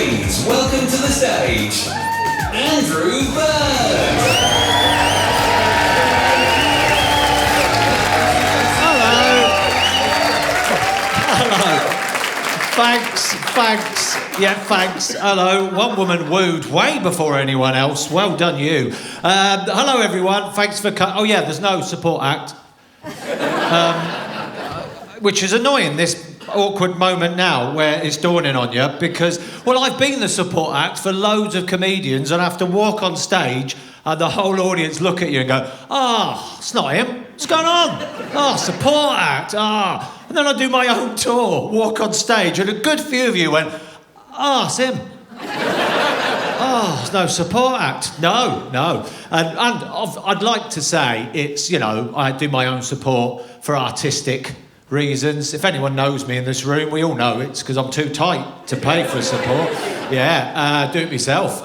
Please welcome to the stage, Andrew Bird. Hello. Thanks. Yeah, thanks. Hello. One woman wooed way before anyone else. Well done, you. Hello, everyone. Thanks for... Oh, yeah, there's no support act. Which is annoying, this awkward moment now where it's dawning on you because, well, I've been the support act for loads of comedians and I have to walk on stage and the whole audience look at you and go, it's not him. What's going on? Support act. And then I do my own tour, walk on stage, and a good few of you went, it's him. There's no support act. No. And I'd like to say it's, I do my own support for artistic reasons. If anyone knows me in this room, we all know it's because I'm too tight to pay for support. Yeah, do it myself.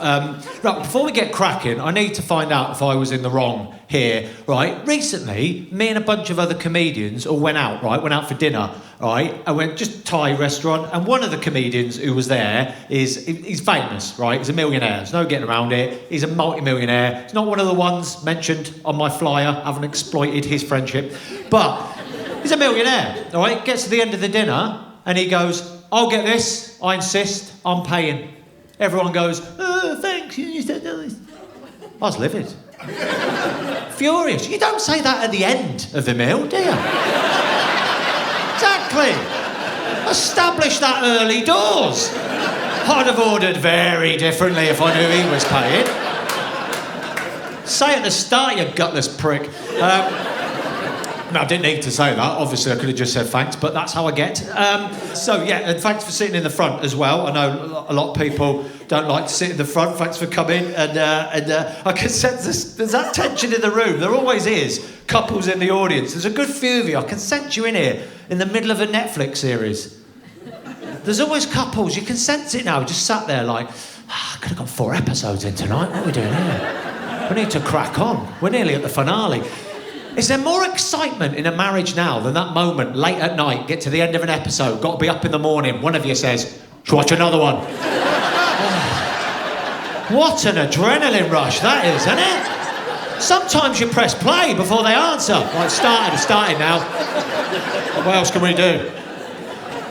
Right, before we get cracking, I need to find out if I was in the wrong here, right? Recently, me and a bunch of other comedians all went out for dinner, right? I went just Thai restaurant, and one of the comedians who was there he's famous, right? He's a millionaire. There's no getting around it. He's a multi-millionaire. He's not one of the ones mentioned on my flyer. I haven't exploited his friendship, but he's a millionaire, all right? Gets to the end of the dinner, and he goes, I'll get this. I insist. I'm paying. Everyone goes, thanks. You said this. I was livid. Furious. You don't say that at the end of the meal, do you? Exactly. Establish that early doors. I'd have ordered very differently if I knew he was paying. Say at the start, you gutless prick. No, I didn't need to say that. Obviously, I could have just said thanks, but that's how I get. And thanks for sitting in the front as well. I know a lot of people don't like to sit in the front. Thanks for coming. And I can sense there's that tension in the room. There always is. Couples in the audience. There's a good few of you. I can sense you in here in the middle of a Netflix series. There's always couples. You can sense it now. Just sat there like, I could have got 4 episodes in tonight. What are we doing here? We need to crack on. We're nearly at the finale. Is there more excitement in a marriage now than that moment late at night, get to the end of an episode, got to be up in the morning, one of you says, should watch another one? What an adrenaline rush that is, isn't it? Sometimes you press play before they answer. Right, started now. What else can we do?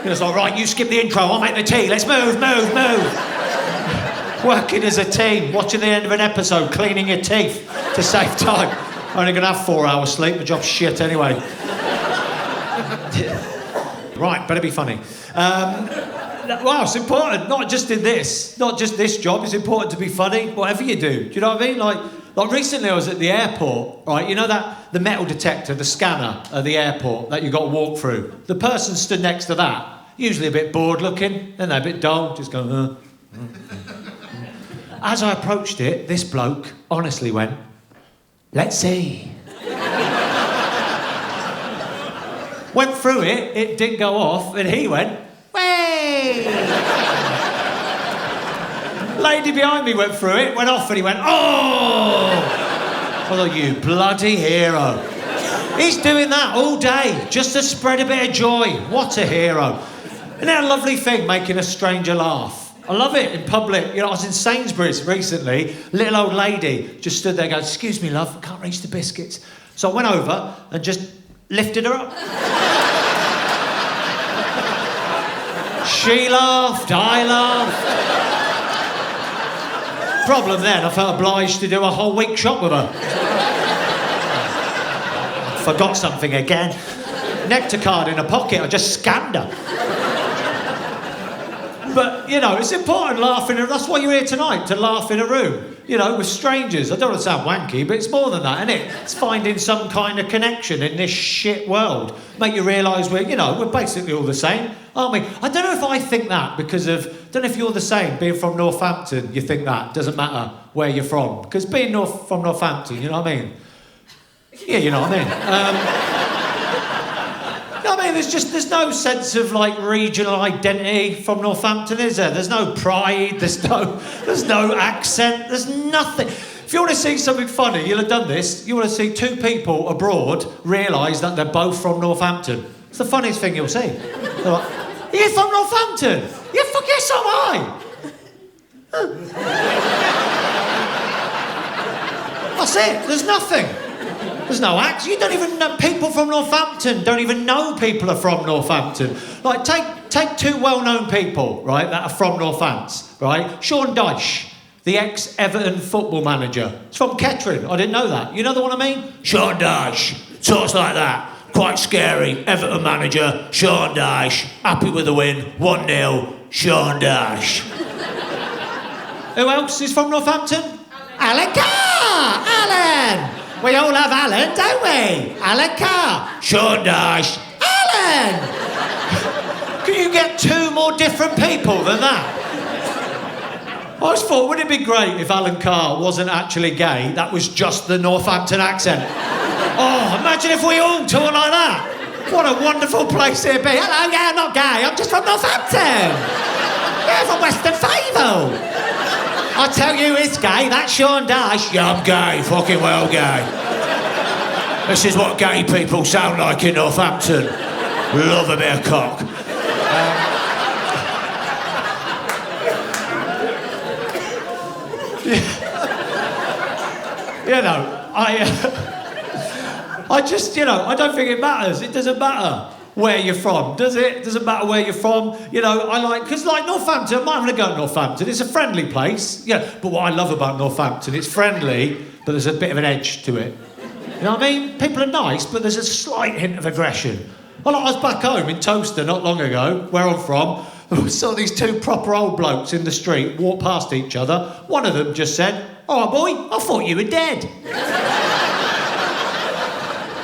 It's like, right, you skip the intro, I'll make the tea, let's move. Working as a team, watching the end of an episode, cleaning your teeth to save time. Only going to have 4 hours sleep, the job's shit anyway. Right, better be funny. Wow, it's important, not just this job, it's important to be funny, whatever you do. Do you know what I mean? Like recently I was at the airport, right? You know the metal detector, the scanner at the airport that you got to walk through? The person stood next to that, usually a bit bored looking, then they're a bit dull, just going, As I approached it, this bloke honestly went, let's see. Went through it, it didn't go off, and he went, way! Lady behind me went through it, went off, and he went, oh, you bloody hero. He's doing that all day, just to spread a bit of joy. What a hero. Isn't that a lovely thing, making a stranger laugh? I love it in public. I was in Sainsbury's recently. Little old lady just stood there going, excuse me, love, can't reach the biscuits. So I went over and just lifted her up. She laughed, I laughed. Problem then, I felt obliged to do a whole week shop with her. Forgot something again. Nectar card in her pocket, I just scanned her. But, it's important laughing. That's why you're here tonight, to laugh in a room, with strangers. I don't want to sound wanky, but it's more than that, isn't it? It's finding some kind of connection in this shit world. Make you realise we're basically all the same, aren't we? I don't know if I think that because I don't know if you're the same. Being from Northampton, you think that. Doesn't matter where you're from. Because being from Northampton, you know what I mean? Yeah, you know what I mean. There's no sense of regional identity from Northampton, is there? There's no pride, there's no accent, there's nothing. If you want to see something funny, you'll have done this. You want to see 2 people abroad realise that they're both from Northampton. It's the funniest thing you'll see. They're like, are you from Northampton? Yeah, fuck yes, am I. That's it. There's nothing. There's no acts. You don't even know. People from Northampton don't even know people are from Northampton. Like, take two well-known people, right, that are from Northants, right? Sean Dyche, the ex-Everton football manager. He's from Kettering. I didn't know that. You know the one I mean? Sean Dyche. Talks like that. Quite scary. Everton manager, Sean Dyche. Happy with the win. 1-0. Sean Dyche. Who else is from Northampton? Alan Carr! Alan! We all have Alan, don't we? Alan Carr. Sean Dyche. Alan! Can you get two more different people than that? I always thought, wouldn't it be great if Alan Carr wasn't actually gay? That was just the Northampton accent. Oh, imagine if we all talk like that. What a wonderful place it'd be. Hello, yeah, I'm not gay. I'm just from Northampton. Yeah, from Western Fayville. I tell you it's gay, that's Sean Dyche. Yeah, I'm gay, fucking well gay. This is what gay people sound like in Northampton. Love a bit of cock. You know, I just, you know, I don't think it matters. It doesn't matter where you're from, does it? It doesn't matter where you're from. You know, because like Northampton, I'm not going to go to Northampton. It's a friendly place. Yeah, but what I love about Northampton, it's friendly, but there's a bit of an edge to it. You know what I mean? People are nice, but there's a slight hint of aggression. Well, I was back home in Toaster not long ago, where I'm from. I saw these two proper old blokes in the street walk past each other. One of them just said, "Oh, boy, I thought you were dead."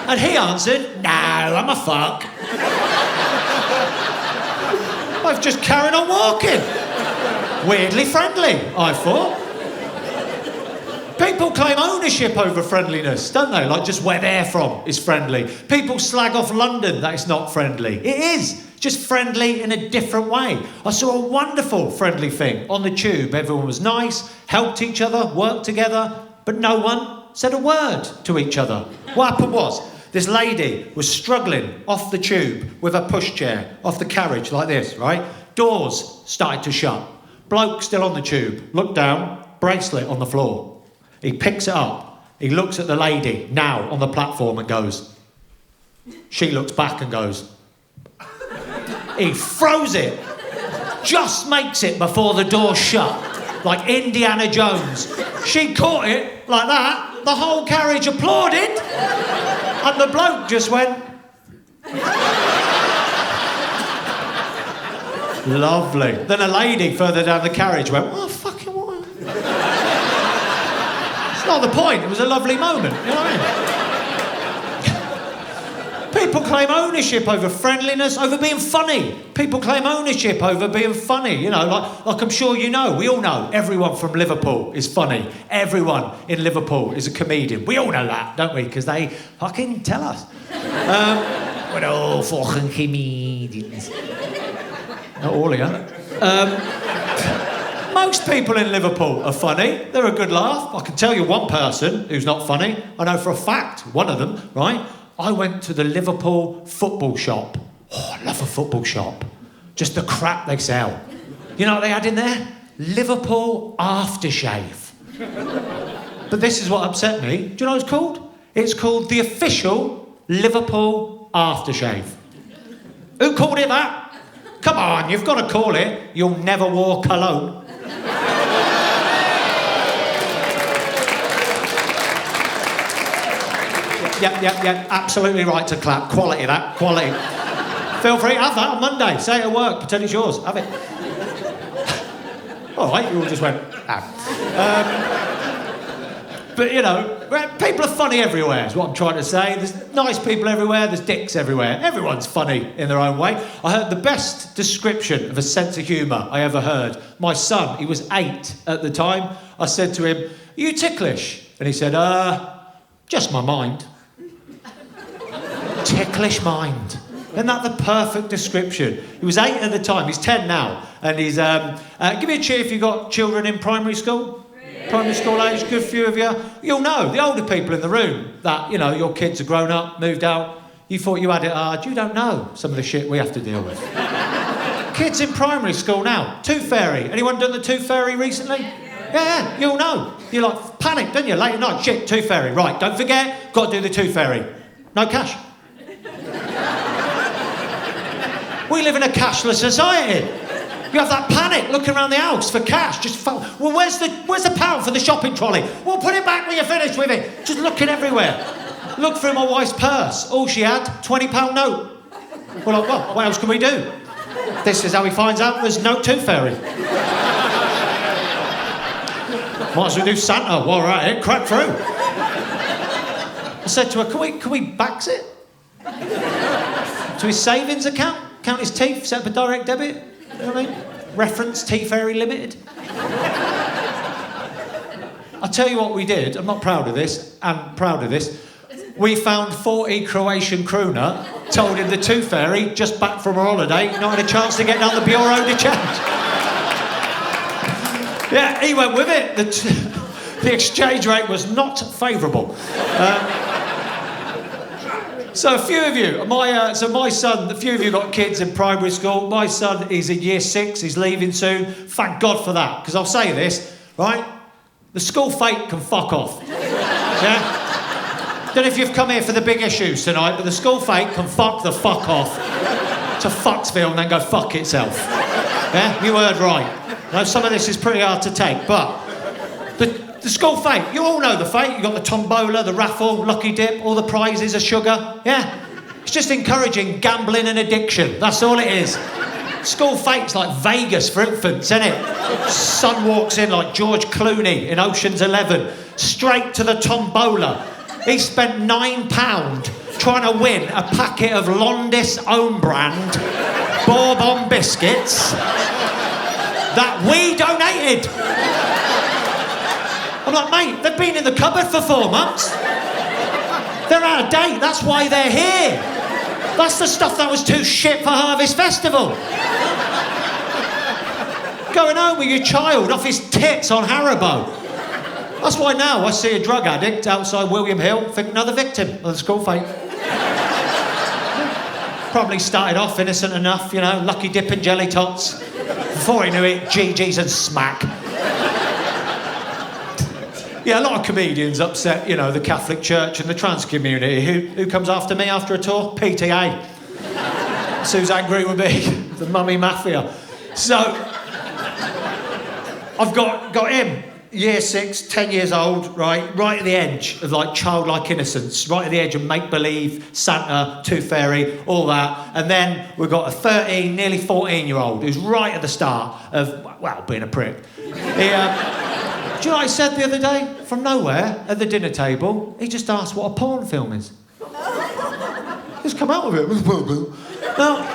And he answered, "No, I'm a fuck." I've just carried on walking. Weirdly friendly, I thought. People claim ownership over friendliness, don't they? Like just where they're from is friendly. People slag off London that it's not friendly. It is. Just friendly in a different way. I saw a wonderful friendly thing on the tube. Everyone was nice, helped each other, worked together, but no one said a word to each other. What happened was, this lady was struggling off the tube with a pushchair, off the carriage like this, right? Doors started to shut. Bloke still on the tube, looked down, bracelet on the floor. He picks it up. He looks at the lady now on the platform and goes. She looks back and goes. He throws it. Just makes it before the door shut. Like Indiana Jones. She caught it like that. The whole carriage applauded. And the bloke just went. Lovely. Then a lady further down the carriage went, "Oh, fucking what?" It's not the point. It was a lovely moment. You know what I mean? People claim ownership over friendliness, over being funny. People claim ownership over being funny. You know, like I'm sure you know. We all know everyone from Liverpool is funny. Everyone in Liverpool is a comedian. We all know that, don't we? Because they fucking tell us. We're all fucking comedians. Not all of you. Most people in Liverpool are funny. They're a good laugh. I can tell you one person who's not funny. I know for a fact, one of them, right? I went to the Liverpool football shop. Oh, I love a football shop. Just the crap they sell. You know what they had in there? Liverpool aftershave. But this is what upset me. Do you know what it's called? It's called the official Liverpool aftershave. Who called it that? Come on, you've got to call it You'll Never Wear Cologne. Yep, absolutely right to clap. Quality, that, quality. Feel free, have that on Monday. Say it at work, pretend it's yours. Have it. All right, you all just went, ah. But, you know, people are funny everywhere, is what I'm trying to say. There's nice people everywhere, there's dicks everywhere. Everyone's funny in their own way. I heard the best description of a sense of humour I ever heard. My son, he was 8 at the time. I said to him, "Are you ticklish?" And he said, "Just my mind." Ticklish mind. Isn't that the perfect description? He was 8 at the time, he's 10 now. And he's, give me a cheer if you've got children in primary school. Yeah. Primary school age, good few of you. You'll know, the older people in the room, that, you know, your kids are grown up, moved out. You thought you had it hard. You don't know some of the shit we have to deal with. Kids in primary school now. Tooth Fairy. Anyone done the Tooth Fairy recently? Yeah, you all know. You like panic, don't you? Late at night, shit, Tooth Fairy. Right, don't forget, got to do the Tooth Fairy. No cash. We live in a cashless society. You have that panic looking around the house for cash. Well, where's the pound for the shopping trolley? Well, put it back when you're finished with it. Just looking everywhere. Look through my wife's purse. All she had, £20 note. We're like, well, what else can we do? This is how he finds out there's no Tooth Fairy. Might as well do Santa while we're at it, crack through. I said to her, can we bax it? To his savings account? Count his teeth, set up a direct debit? You know what I mean? Reference Tooth Fairy Limited. I'll tell you what we did. I'm not proud of this. I'm proud of this. We found 40 Croatian krona, told him the Tooth Fairy, just back from her holiday, not had a chance to get down the bureau to change. Yeah, he went with it. The exchange rate was not favourable. So a few of you, my son, a few of you got kids in primary school. My son is in year 6, he's leaving soon. Thank God for that, because I'll say this, right? The school fate can fuck off. Yeah? Don't know if you've come here for the big issues tonight, but the school fate can fuck the fuck off to Fucksville and then go fuck itself. Yeah? You heard right. Now, some of this is pretty hard to take, but the school fate, you all know the fate. You've got the tombola, the raffle, lucky dip, all the prizes are sugar. Yeah? It's just encouraging gambling and addiction. That's all it is. School fate's like Vegas for infants, isn't it? Son walks in like George Clooney in Ocean's 11, straight to the tombola. He spent £9 trying to win a packet of Londis own brand Bourbon biscuits that we donated. I'm like, mate, they've been in the cupboard for 4 months. They're out of date, that's why they're here. That's the stuff that was too shit for Harvest Festival. Going home with your child off his tits on Haribo. That's why now I see a drug addict outside William Hill, think another victim of the school fate. Probably started off innocent enough, you know, lucky dip and jelly tots. Before he knew it, GG's and smack. Yeah, a lot of comedians upset, you know, the Catholic Church and the trans community. Who comes after me after a tour? PTA. That's who's angry with me. The mummy mafia. So, I've got him, year 6, 10 years old, right at the edge of, like, childlike innocence, right at the edge of make-believe, Santa, Tooth Fairy, all that. And then we've got a 13, nearly 14-year-old who's right at the start of, well, being a prick. Do you know what I said the other day? From nowhere, at the dinner table, he just asked what a porn film is. Just come out with it. Now,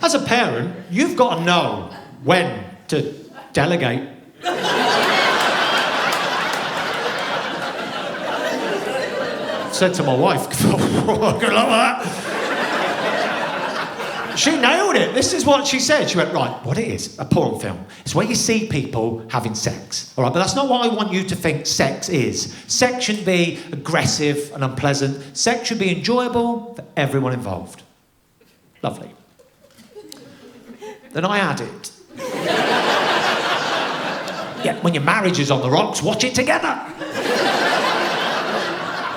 as a parent, you've got to know when to delegate. Said to my wife, good luck with that. She nailed it. This is what she said. She went, right, what it is, a porn film. It's where you see people having sex. All right, but that's not what I want you to think sex is. Sex shouldn't be aggressive and unpleasant. Sex should be enjoyable for everyone involved. Lovely. Then I added, yeah, when your marriage is on the rocks, watch it together.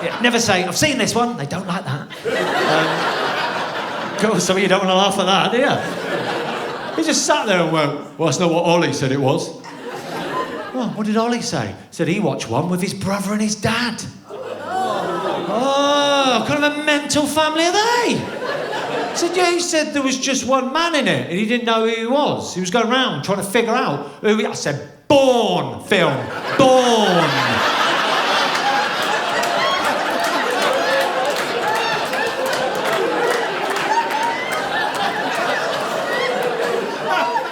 Yeah, never say, I've seen this one. They don't like that. Cool, some of you don't want to laugh at that, do you? He just sat there and went, well, that's not what Ollie said it was. Well, what did Ollie say? He said he watched one with his brother and his dad. Oh, what kind of a mental family are they? I said, yeah, he said there was just one man in it and he didn't know who he was. He was going around trying to figure out who he... I said, Born film. Born.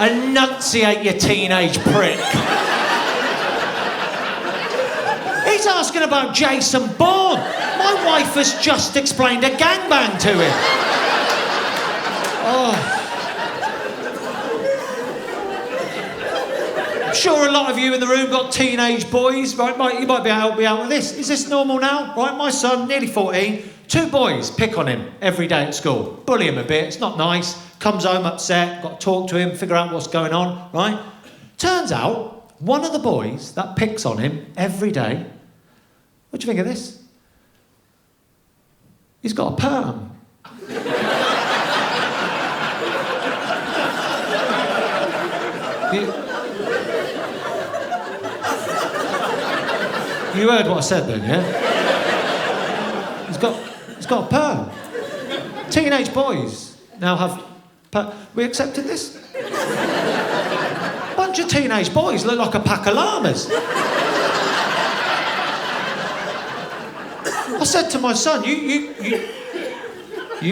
Enunciate, you teenage prick. He's asking about Jason Bourne. My wife has just explained a gangbang to him. Oh. I'm sure a lot of you in the room got teenage boys, right? You might be able to help me out with this. Is this normal now? Right, my son, nearly 14, 2 boys pick on him every day at school, bully him a bit, it's not nice, comes home upset, got to talk to him, figure out what's going on, right? Turns out, one of the boys that picks on him every day, what do you think of this? He's got a perm. You heard what I said then, yeah? He's got a perm. Teenage boys now have we accepted this? Bunch of teenage boys look like a pack of llamas. I said to my son, you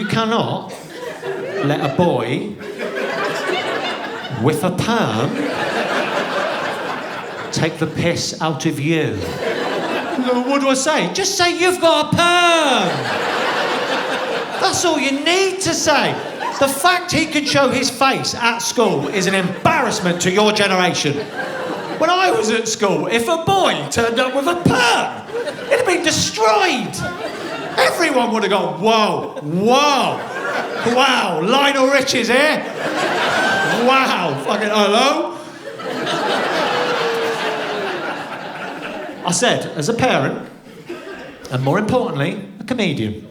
cannot let a boy with a perm take the piss out of you. What do I say? Just say you've got a perm. That's all you need to say. The fact he could show his face at school is an embarrassment to your generation. When I was at school, if a boy turned up with a perm, it'd have been destroyed. Everyone would have gone, whoa, whoa, wow, Lionel Richie's here. Wow, fucking hello. I said, as a parent, and more importantly, a comedian,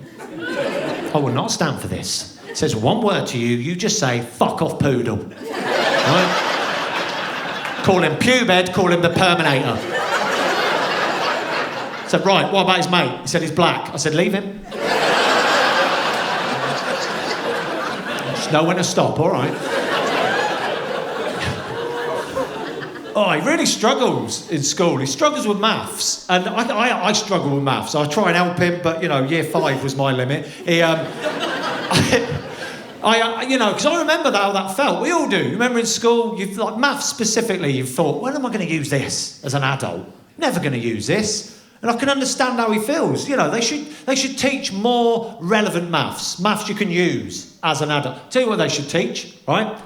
I will not stand for this. It says one word to you, you just say, fuck off poodle. Right? Call him pubed, call him the Perminator. I said, right, what about his mate? He said, he's black. I said, leave him. Just know when to stop, all right? Oh, he really struggles in school. He struggles with maths. And I struggle with maths. I try and help him, but, year 5 was my limit. He, because I remember how that felt. We all do. You remember in school, like maths specifically, you've thought, when am I going to use this as an adult? Never going to use this. And I can understand how he feels. They should teach more relevant maths you can use as an adult. Tell you what they should teach, right?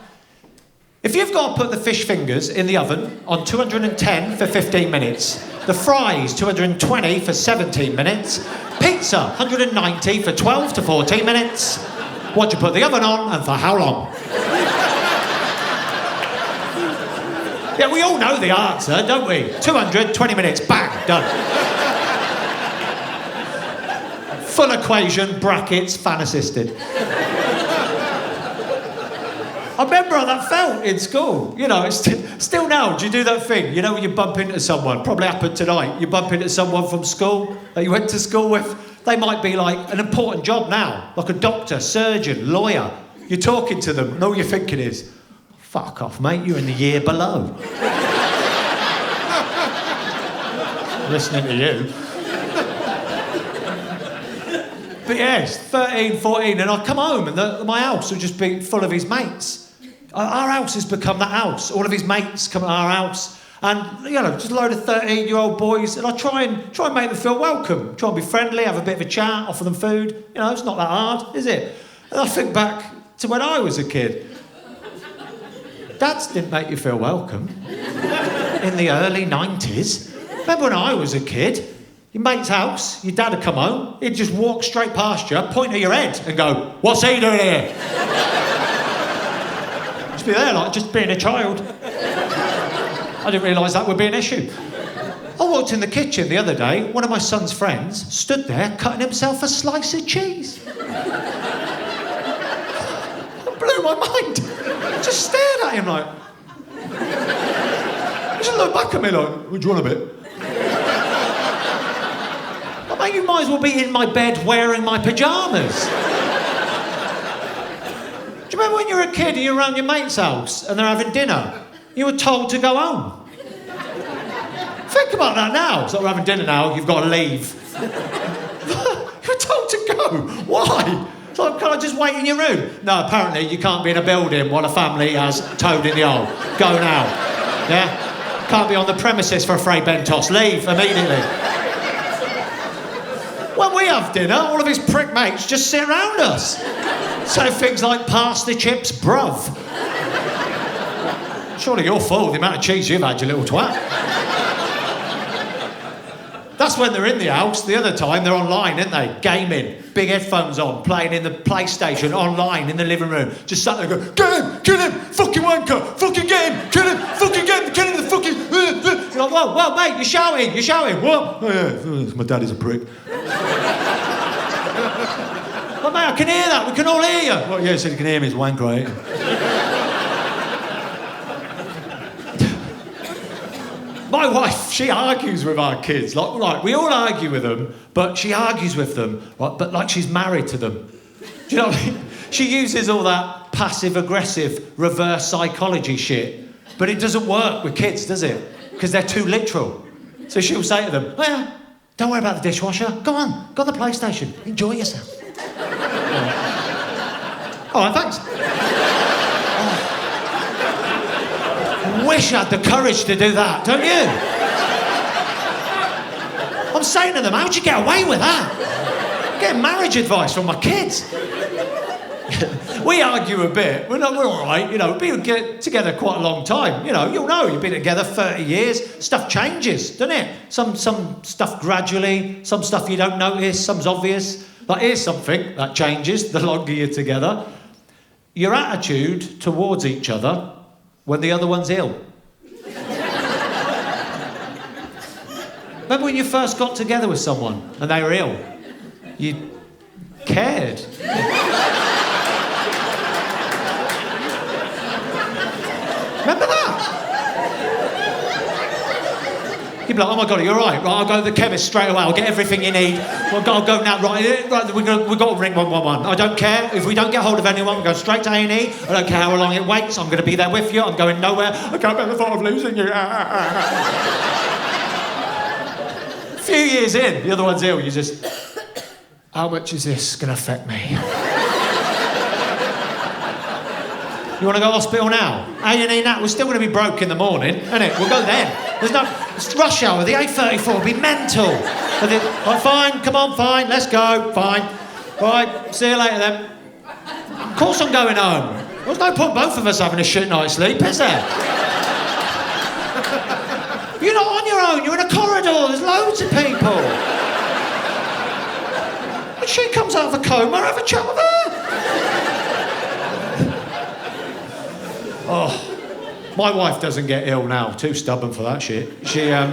If you've got to put the fish fingers in the oven on 210 for 15 minutes, the fries 220 for 17 minutes, pizza 190 for 12 to 14 minutes, what do you put the oven on and for how long? Yeah, we all know the answer, don't we? 220 minutes, bang, done. Full equation, brackets, fan assisted. I remember how that felt in school. It's still now, do you do that thing? When you bump into someone, probably happened tonight, you bump into someone from school that you went to school with, they might be like an important job now, like a doctor, surgeon, lawyer. You're talking to them, and all you're thinking is, fuck off, mate, you're in the year below. Listening to you. But yes, 13, 14, and I'd come home and my house would just be full of his mates. Our house has become that house. All of his mates come to our house, and just a load of 13-year-old boys. And I try and make them feel welcome. Try and be friendly, have a bit of a chat, offer them food. It's not that hard, is it? And I think back to when I was a kid. Dads didn't make you feel welcome in the early 90s. Remember when I was a kid? Your mate's house, your dad would come home, he'd just walk straight past you, point at your head and go, what's he doing here? Just be there like just being a child. I didn't realise that would be an issue. I walked in the kitchen the other day, one of my son's friends stood there cutting himself a slice of cheese. It blew my mind. I just stared at him like... He just looked back at me like, what do you want a bit? You might as well be in my bed wearing my pyjamas. Do you remember when you were a kid and you were around your mate's house and they're having dinner? You were told to go home. Think about that now. It's like we're having dinner now, you've got to leave. You're told to go. Why? It's like, can I just wait in your room? No, apparently you can't be in a building while a family has toad in the hole. Go now. Yeah? Can't be on the premises for a Fray Bentos. Leave immediately. When we have dinner, all of his prick mates just sit around us. Say things like, pass the chips, bruv. Surely you're full, the amount of cheese you've had, you little twat. That's That's when they're in the house. The other time, they're online, aren't they? Gaming, big headphones on, playing in the PlayStation, online, in the living room. Just sat there going, get him, kill him, fucking wanker, fucking get him, kill him, fucking get him, kill him, the fucking... You're like, whoa, mate, you're shouting, what? Oh, yeah, my daddy's a prick. Well, mate, I can hear that, we can all hear you. Well, yeah, he said he can hear me, he's a wanker, right? My wife, she argues with our kids. Like, we all argue with them, but she argues with them, right, but like she's married to them. Do you know what I mean? She uses all that passive-aggressive reverse psychology shit, but it doesn't work with kids, does it? Because they're too literal. So she'll say to them, oh, yeah, don't worry about the dishwasher. Go on the PlayStation. Enjoy yourself. All right, thanks. Wish I had the courage to do that, don't you? I'm saying to them, how'd you get away with that? Getting marriage advice from my kids. We argue a bit. We're all right, you know. We've been together quite a long time. You know, you'll know, you've been together 30 years. Stuff changes, doesn't it? Some stuff gradually, some stuff you don't notice, some's obvious. Like, here's something that changes the longer you're together. Your attitude towards each other when the other one's ill. Remember when you first got together with someone and they were ill? You cared. Remember that? You'd be like, oh my God, are you all right? Right, I'll go to the chemist straight away. I'll get everything you need. I'll go now. Right, we've got to ring 111. I don't care. If we don't get hold of anyone, we go straight to A&E. I don't care how long it waits. I'm going to be there with you. I'm going nowhere. I can't bear the thought of losing you. A few years in, the other one's ill. You just, how much is this going to affect me? You want to go to hospital now? A&E now? We're still going to be broke in the morning, isn't it? We'll go then. There's no... It's rush hour. The 8:34 will be mental. Right, fine. Come on, fine. Let's go. Fine. Right. See you later then. Of course I'm going home. There's no point both of us having a shit night's sleep, is there? You're not on your own. You're in a corridor. There's loads of people. When she comes out of a coma, have a chat with her. Oh, my wife doesn't get ill now. Too stubborn for that shit. She, I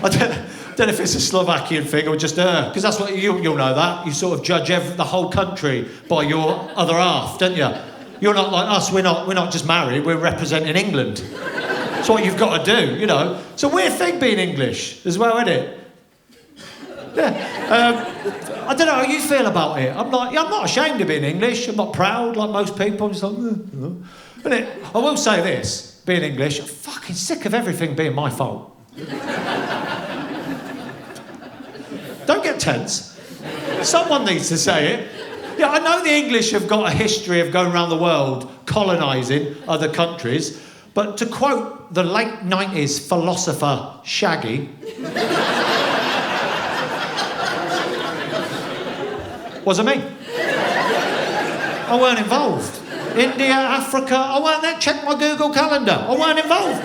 don't know if it's a Slovakian thing or just her, because that's what you'll know that. You sort of judge the whole country by your other half, don't you? You're not like us. We're not just married. We're representing England. That's what you've got to do, you know. It's a weird thing being English as well, isn't it? Yeah. I don't know how you feel about it. I'm not ashamed of being English. I'm not proud like most people. I'm just like, you know. But I will say this, being English, I'm fucking sick of everything being my fault. Don't get tense. Someone needs to say it. Yeah, I know the English have got a history of going around the world colonising other countries, but to quote the late 90s philosopher Shaggy, wasn't me. I weren't involved. India, Africa, I weren't there. Check my Google calendar. I weren't involved.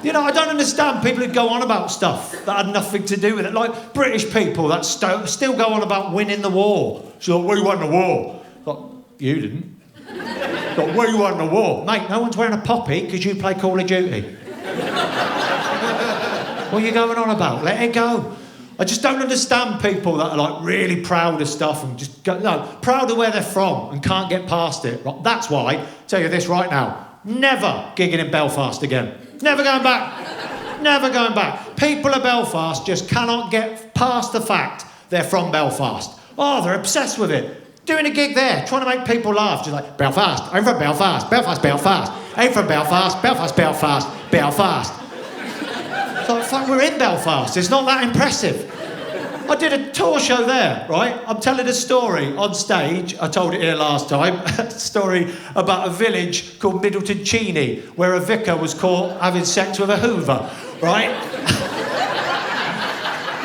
You know, I don't understand people who go on about stuff that had nothing to do with it. Like British people that still go on about winning the war. So, we won the war. Like, you didn't. Like, we won the war. Mate, no one's wearing a poppy because you play Call of Duty. What are you going on about? Let it go. I just don't understand people that are like really proud of stuff and just proud of where they're from and can't get past it. That's why, I'll tell you this right now, never gigging in Belfast again. Never going back. Never going back. People of Belfast just cannot get past the fact they're from Belfast. Oh, they're obsessed with it. Doing a gig there, trying to make people laugh. Just like, Belfast, I'm from Belfast, Belfast, Belfast. I'm from Belfast, Belfast, Belfast, Belfast. So, fuck, we're in Belfast. It's not that impressive. I did a tour show there, right? I'm telling a story on stage. I told it here last time. A story about a village called Middleton Cheney, where a vicar was caught having sex with a Hoover, right?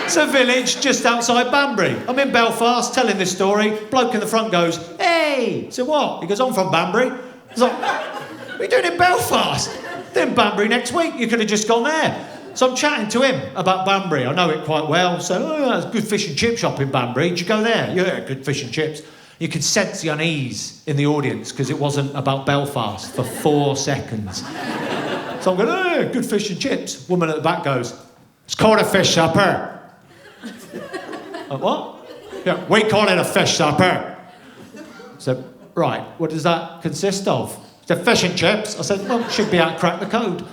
It's a village just outside Banbury. I'm in Belfast telling this story. Bloke in the front goes, hey! So what? He goes, I'm from Banbury. I was like, what are you doing in Belfast? Then Banbury next week. You could have just gone there. So I'm chatting to him about Banbury. I know it quite well. So, there's a good fish and chip shop in Banbury. Did you go there? Yeah, good fish and chips. You could sense the unease in the audience because it wasn't about Belfast for 4 seconds. So I'm going, good fish and chips. Woman at the back goes, it's called a fish supper. What? Yeah, we call it a fish supper. So, right, what does that consist of? It's a fish and chips. I said, well, should be out to crack the code.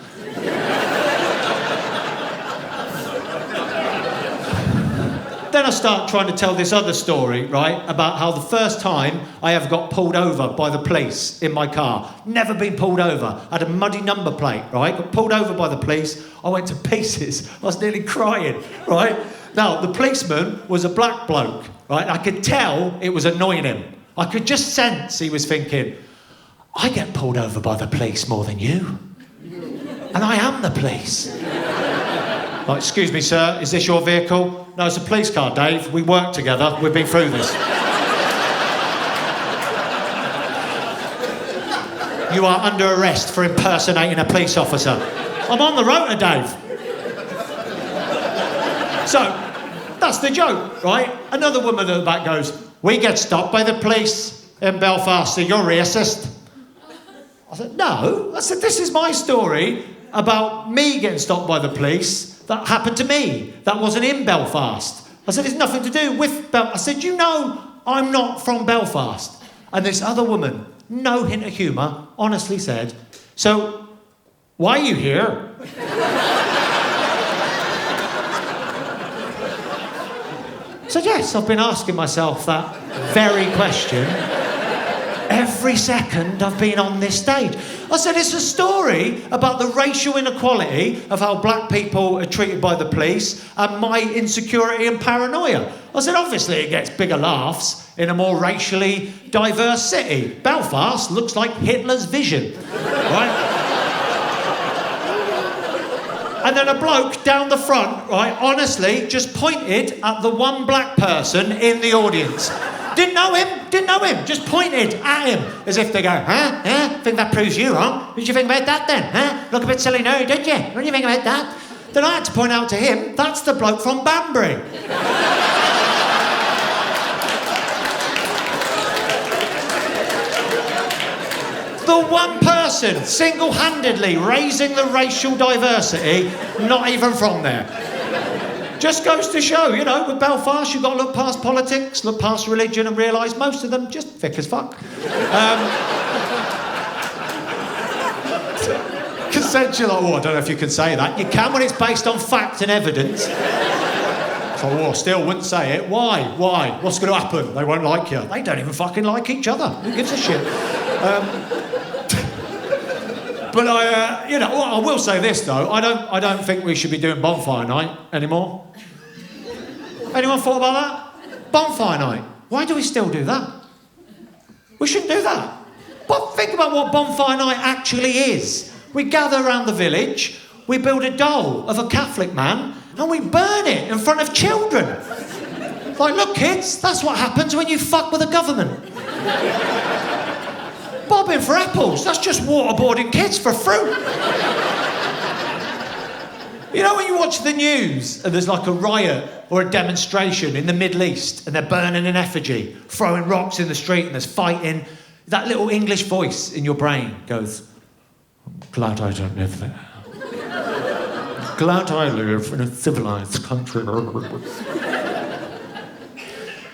Then I start trying to tell this other story, right, about how the first time I ever got pulled over by the police in my car. Never been pulled over. I had a muddy number plate, right? Got pulled over by the police. I went to pieces. I was nearly crying, right? Now, the policeman was a black bloke, right? I could tell it was annoying him. I could just sense he was thinking, I get pulled over by the police more than you. And I am the police. Like, excuse me, sir, is this your vehicle? No, it's a police car, Dave. We work together. We've been through this. You are under arrest for impersonating a police officer. I'm on the rotor, Dave. So, that's the joke, right? Another woman at the back goes, we get stopped by the police in Belfast, so you're racist. I said, no. I said, this is my story about me getting stopped by the police. That happened to me. That wasn't in Belfast. I said, it's nothing to do with Belfast. I said, you know, I'm not from Belfast. And this other woman, no hint of humour, honestly said, so, why are you here? So yes, I've been asking myself that very question every second I've been on this stage. I said, it's a story about the racial inequality of how black people are treated by the police and my insecurity and paranoia. I said, obviously it gets bigger laughs in a more racially diverse city. Belfast looks like Hitler's vision, right? And then a bloke down the front, right, honestly, just pointed at the one black person in the audience. Didn't know him, just pointed at him as if they go, huh? Think that proves you wrong? What did you think about that then, huh? Look a bit silly now, didn't you? What do you think about that? Then I had to point out to him, that's the bloke from Banbury. The one person single-handedly raising the racial diversity, not even from there. Just goes to show, you know, with Belfast, you've got to look past politics, look past religion and realise most of them just thick as fuck. Consensual, I don't know if you can say that. You can when it's based on fact and evidence. So, I still wouldn't say it. Why? What's going to happen? They won't like you. They don't even fucking like each other. Who gives a shit? But I will say this though. I don't think we should be doing bonfire night anymore. Anyone thought about that? Bonfire night. Why do we still do that? We shouldn't do that. But think about what bonfire night actually is. We gather around the village, we build a doll of a Catholic man, and we burn it in front of children. Like, look, kids, that's what happens when you fuck with the government. Bobbing for apples, that's just waterboarding kids for fruit. You know when you watch the news and there's like a riot or a demonstration in the Middle East and they're burning an effigy, throwing rocks in the street and there's fighting, that little English voice in your brain goes, I'm glad I don't live there. I'm glad I live in a civilised country.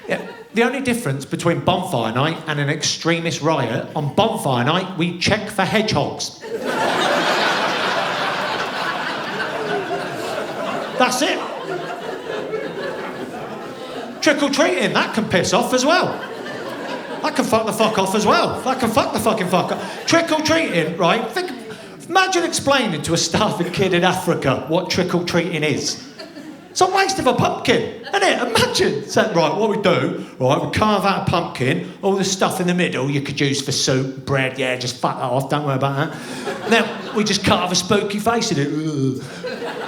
Yeah. The only difference between bonfire night and an extremist riot, on bonfire night, we check for hedgehogs. That's it. Trick-or-treating, that can piss off as well. That can fuck the fuck off as well. That can fuck the fucking fuck off. Trick-or-treating, right? Imagine explaining to a starving kid in Africa what trick-or-treating is. It's a waste of a pumpkin, isn't it? Imagine. So, right, what we do, right, we carve out a pumpkin, all the stuff in the middle you could use for soup, bread, yeah, just fuck that off, don't worry about that. Then we just carve a spooky face in it,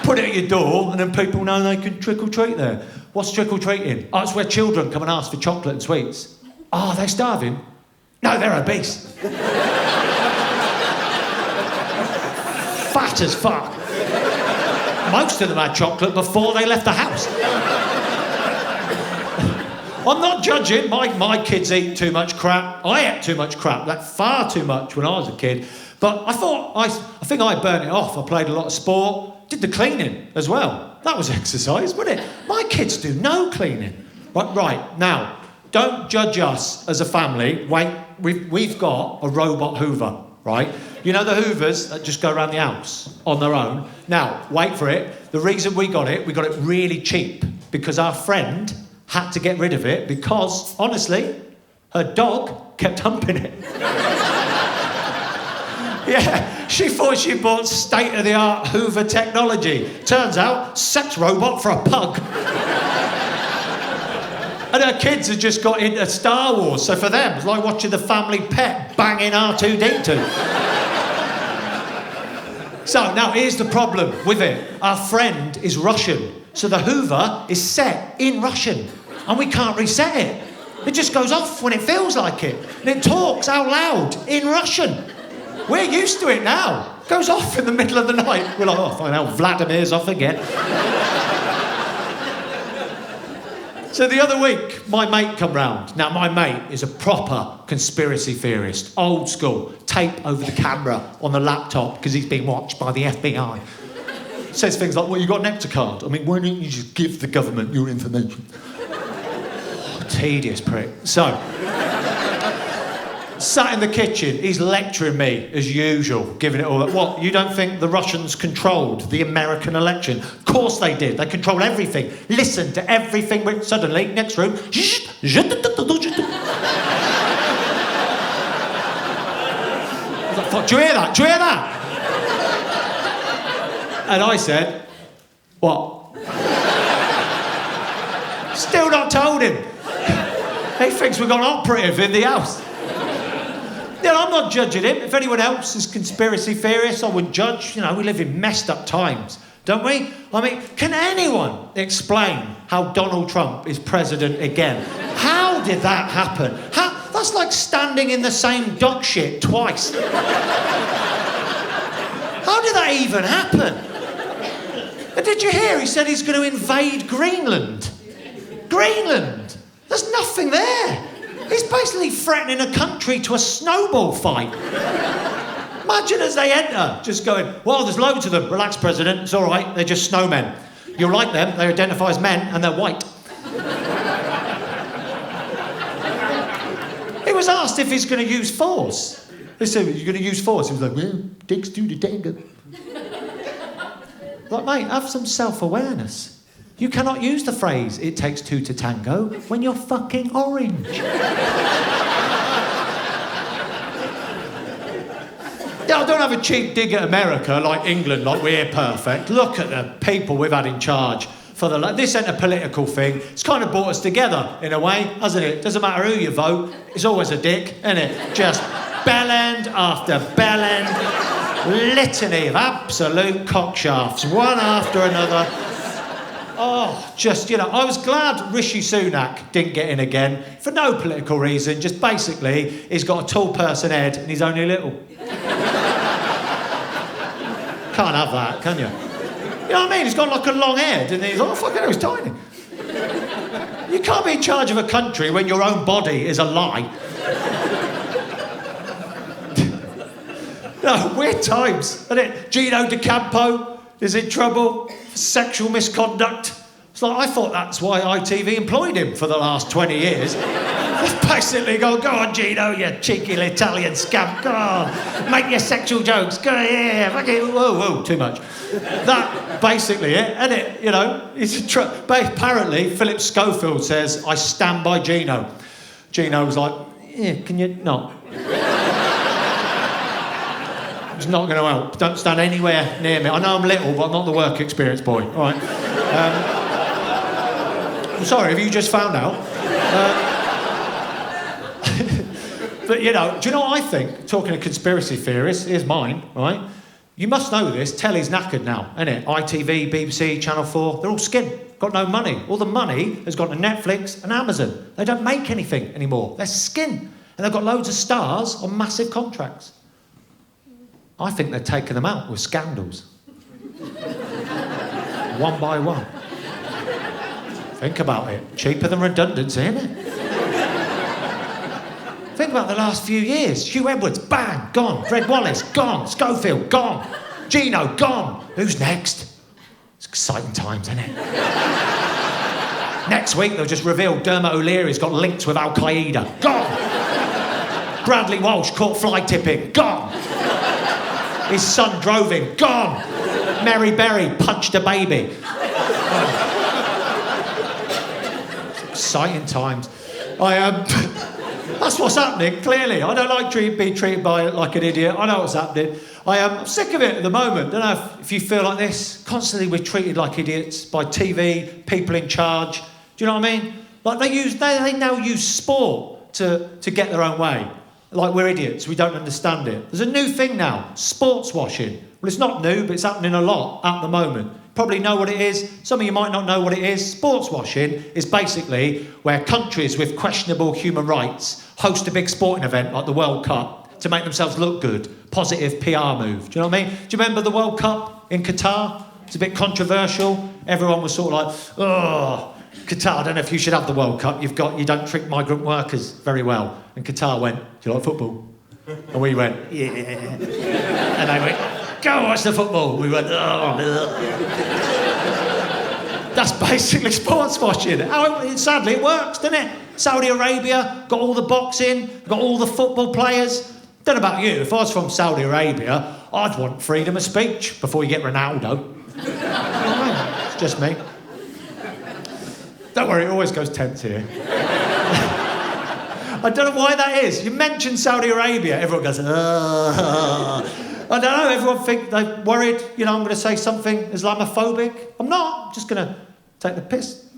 put it at your door, and then people know they can trick-or-treat there. What's trick-or-treating? Oh, it's where children come and ask for chocolate and sweets. Oh, they're starving? No, they're obese. Fat as fuck. Most of them had chocolate before they left the house. I'm not judging. My kids eat too much crap. I ate too much crap, like far too much when I was a kid. But I think I burnt it off. I played a lot of sport, did the cleaning as well. That was exercise, wasn't it? My kids do no cleaning. Right, now, don't judge us as a family. Wait, we've got a robot Hoover, right? You know the Hoovers that just go around the house on their own? Now, wait for it. The reason we got it really cheap because our friend had to get rid of it because, honestly, her dog kept humping it. Yeah, she thought she bought state-of-the-art Hoover technology. Turns out, sex robot for a pug. And her kids had just got into Star Wars, so for them, it's like watching the family pet banging R2-D2. So, now here's the problem with it. Our friend is Russian, so the Hoover is set in Russian, and we can't reset it. It just goes off when it feels like it, and it talks out loud in Russian. We're used to it now. It goes off in the middle of the night. We're like, oh, fine, now Vladimir's off again. So the other week, my mate come round. Now, my mate is a proper conspiracy theorist, old school, tape over the camera on the laptop because he's being watched by the FBI. Says things like, well, you got an Nectar card. I mean, why don't you just give the government your information? Oh, tedious prick. So, sat in the kitchen, he's lecturing me, as usual, giving it all that. What, you don't think the Russians controlled the American election? Of course they did. They controlled everything. Listen to everything. Suddenly, next room... Do you hear that? Do you hear that? And I said, what? Still not told him. He thinks we've got an operative in the house. Yeah, I'm not judging him. If anyone else is conspiracy theorists, I wouldn't judge. You know, we live in messed up times, don't we? I mean, can anyone explain how Donald Trump is president again? How did that happen? That's like standing in the same dog shit twice. How did that even happen? And did you hear he said he's going to invade Greenland? Greenland! There's nothing there. He's basically threatening a country to a snowball fight. Imagine as they enter, just going, well, there's loads of them. Relax, President, it's all right, they're just snowmen. You'll like them, they identify as men and they're white. He was asked if he's going to use force. They said, you're going to use force? He was like, well, takes two to tango. Like, mate, have some self-awareness. You cannot use the phrase, it takes two to tango, when you're fucking orange. Yeah, I don't have a cheap dig at America like England, like we're perfect. Look at the people we've had in charge. This ain't a political thing. It's kind of brought us together, in a way, hasn't it? Doesn't matter who you vote, it's always a dick, isn't it? Just bellend after bellend, litany of absolute cockshafts, one after another. Oh, just, you know, I was glad Rishi Sunak didn't get in again for no political reason, just basically he's got a tall person head and he's only little. Can't have that, can you? You know what I mean? He's got like a long head and he's, oh, fucking hell, he's tiny. You can't be in charge of a country when your own body is a lie. No, weird times, isn't it? Gino D'Acampo is in trouble for sexual misconduct. It's like, I thought that's why ITV employed him for the last 20 years. Basically go on, Gino, you cheeky Italian scamp. Go on, make your sexual jokes. Go, yeah, fuck it. Whoa, too much. That, basically it, isn't it? You know, but apparently, Philip Schofield says, I stand by Gino. Gino was like, yeah, can you not? It's not going to help. Don't stand anywhere near me. I know I'm little, but I'm not the work experience boy. All right. I'm sorry, have you just found out? But, you know, do you know what I think? Talking of conspiracy theorists, here's mine, right? You must know this. Telly's knackered now, isn't it? ITV, BBC, Channel 4, they're all skint. Got no money. All the money has gone to Netflix and Amazon. They don't make anything anymore. They're skint. And they've got loads of stars on massive contracts. I think they're taking them out with scandals. One by one. Think about it. Cheaper than redundancy, isn't it? Think about the last few years. Hugh Edwards, bang, gone. Fred Wallace, gone. Schofield, gone. Gino, gone. Who's next? It's exciting times, isn't it? Next week, they'll just reveal Dermot O'Leary's got links with Al-Qaeda. Gone. Bradley Walsh caught fly tipping. Gone. His son drove him. Gone. Mary Berry punched a baby. Exciting times. That's what's happening, clearly. I don't like being treated like an idiot. I know what's happening. I'm sick of it at the moment. Don't know if you feel like this. Constantly we're treated like idiots by TV, people in charge. Do you know what I mean? Like they now use sport to get their own way. Like we're idiots, we don't understand it. There's a new thing now, sports washing. Well, it's not new, but it's happening a lot at the moment. Probably know what it is. Some of you might not know what it is. Sports washing is basically where countries with questionable human rights host a big sporting event like the World Cup to make themselves look good. Positive PR move. Do you know what I mean? Do you remember the World Cup in Qatar? It's a bit controversial. Everyone was sort of like, oh, Qatar, I don't know if you should have the World Cup. You don't treat migrant workers very well. And Qatar went, do you like football? And we went, yeah. And they went, go watch the football. We went, oh. That's basically sports watching. Sadly, it works, doesn't it? Saudi Arabia, got all the boxing, got all the football players. Don't know about you, if I was from Saudi Arabia, I'd want freedom of speech before you get Ronaldo. You know what I mean? It's just me. Don't worry, it always goes tense here. I don't know why that is. You mention Saudi Arabia, everyone goes, I don't know, everyone think they're worried, I'm going to say something Islamophobic. I'm not, I'm just going to take the piss.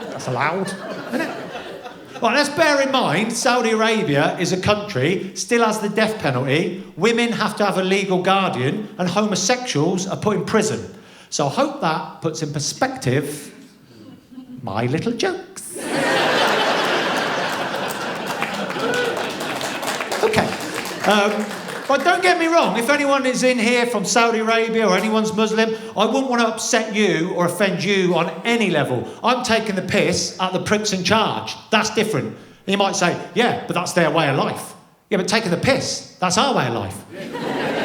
That's allowed, isn't it? Right, let's bear in mind, Saudi Arabia is a country, still has the death penalty, women have to have a legal guardian, and homosexuals are put in prison. So I hope that puts in perspective my little jokes. Okay. But don't get me wrong, if anyone is in here from Saudi Arabia or anyone's Muslim, I wouldn't want to upset you or offend you on any level. I'm taking the piss at the pricks in charge. That's different. And you might say, yeah, but that's their way of life. Yeah, but taking the piss, that's our way of life.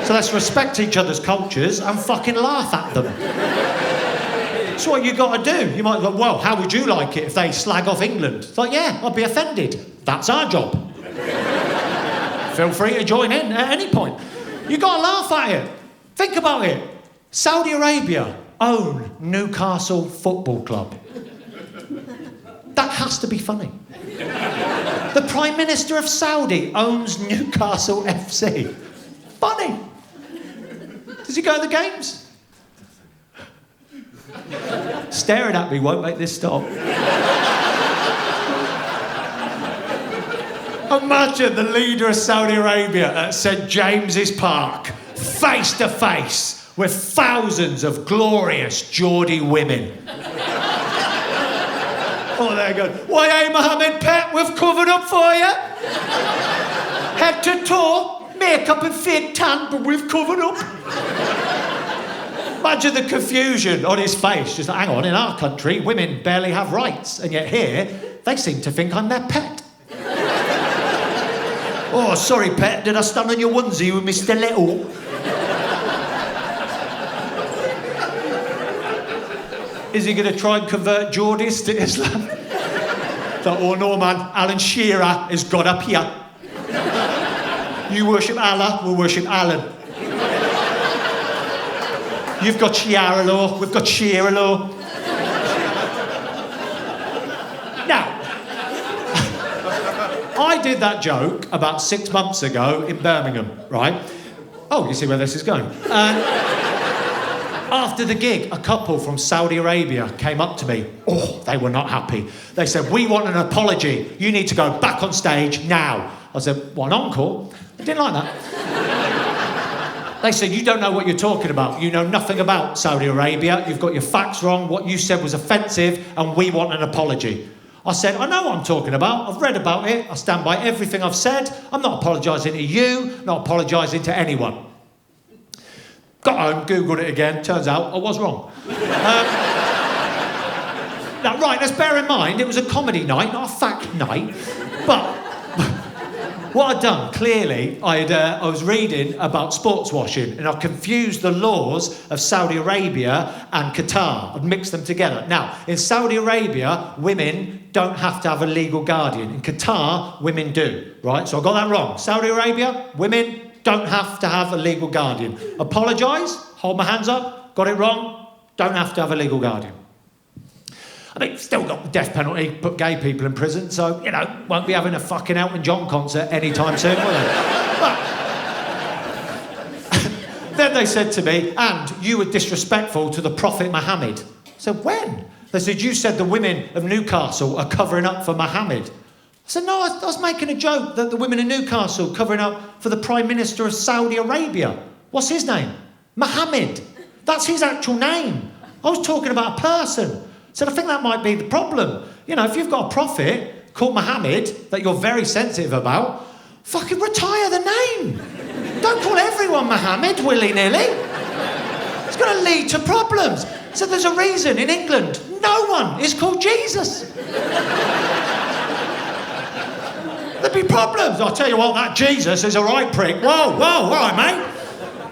So let's respect each other's cultures and fucking laugh at them. That's what you got to do. You might go, well, how would you like it if they slag off England? It's like, yeah, I'd be offended. That's our job. Feel free to join in at any point. You got to laugh at it. Think about it. Saudi Arabia own Newcastle Football Club. That has to be funny. The Prime Minister of Saudi owns Newcastle FC. Funny. Does he go to the games? Staring at me won't make this stop. Imagine the leader of Saudi Arabia at St James's Park, face to face with thousands of glorious Geordie women. Oh, there you go. Why, hey, Mohammed Pet, we've covered up for you. Head to toe, makeup and fake tan, but we've covered up. Imagine the confusion on his face. Just like, hang on, in our country, women barely have rights, and yet here, they seem to think I'm their pet. Oh, sorry, pet, did I stand on your onesie with Mr. Little? Is he going to try and convert Geordies to Islam? Like, oh no, man, Alan Shearer has got up here. You worship Allah, we'll worship Alan. You've got Shearer law, we've got Shearer law. Now, I did that joke about 6 months ago in Birmingham, right? Oh, you see where this is going. After the gig, a couple from Saudi Arabia came up to me. Oh, they were not happy. They said, we want an apology. You need to go back on stage now. I said, what, an encore? I didn't like that. They said, you don't know what you're talking about. You know nothing about Saudi Arabia. You've got your facts wrong. What you said was offensive, and we want an apology. I said, I know what I'm talking about. I've read about it. I stand by everything I've said. I'm not apologising to you, not apologising to anyone. Got home, Googled it again. Turns out I was wrong. Now, right, let's bear in mind, it was a comedy night, not a fact night. But what I'd done, clearly, I was reading about sports washing, and I confused the laws of Saudi Arabia and Qatar. I'd mixed them together. Now, in Saudi Arabia, women don't have to have a legal guardian. In Qatar, women do, right? So I got that wrong. Saudi Arabia, women don't have to have a legal guardian. Apologise, hold my hands up, got it wrong, don't have to have a legal guardian. I mean, still got the death penalty, put gay people in prison, so, won't be having a fucking Elton John concert anytime soon, will they? But then they said to me, and you were disrespectful to the Prophet Muhammad. I said, when? They said, you said the women of Newcastle are covering up for Muhammad. I said, no, I was making a joke that the women in Newcastle are covering up for the Prime Minister of Saudi Arabia. What's his name? Muhammad. That's his actual name. I was talking about a person. So I think that might be the problem. If you've got a prophet called Muhammad that you're very sensitive about, fucking retire the name. Don't call everyone Muhammad willy-nilly. It's going to lead to problems. So there's a reason in England no one is called Jesus. There'd be problems. I'll tell you what, that Jesus is a right prick. Whoa, all right, mate.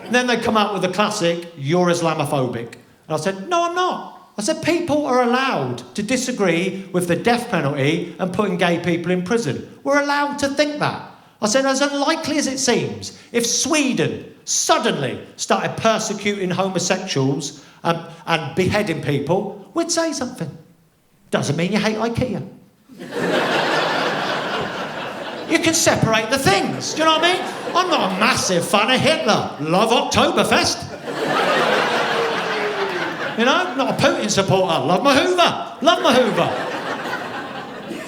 And then they come out with the classic, you're Islamophobic. And I said, no, I'm not. I said, people are allowed to disagree with the death penalty and putting gay people in prison. We're allowed to think that. I said, as unlikely as it seems, if Sweden suddenly started persecuting homosexuals and beheading people, we'd say something. Doesn't mean you hate IKEA. You can separate the things, do you know what I mean? I'm not a massive fan of Hitler. Love Oktoberfest. Not a Putin supporter. Love my Hoover.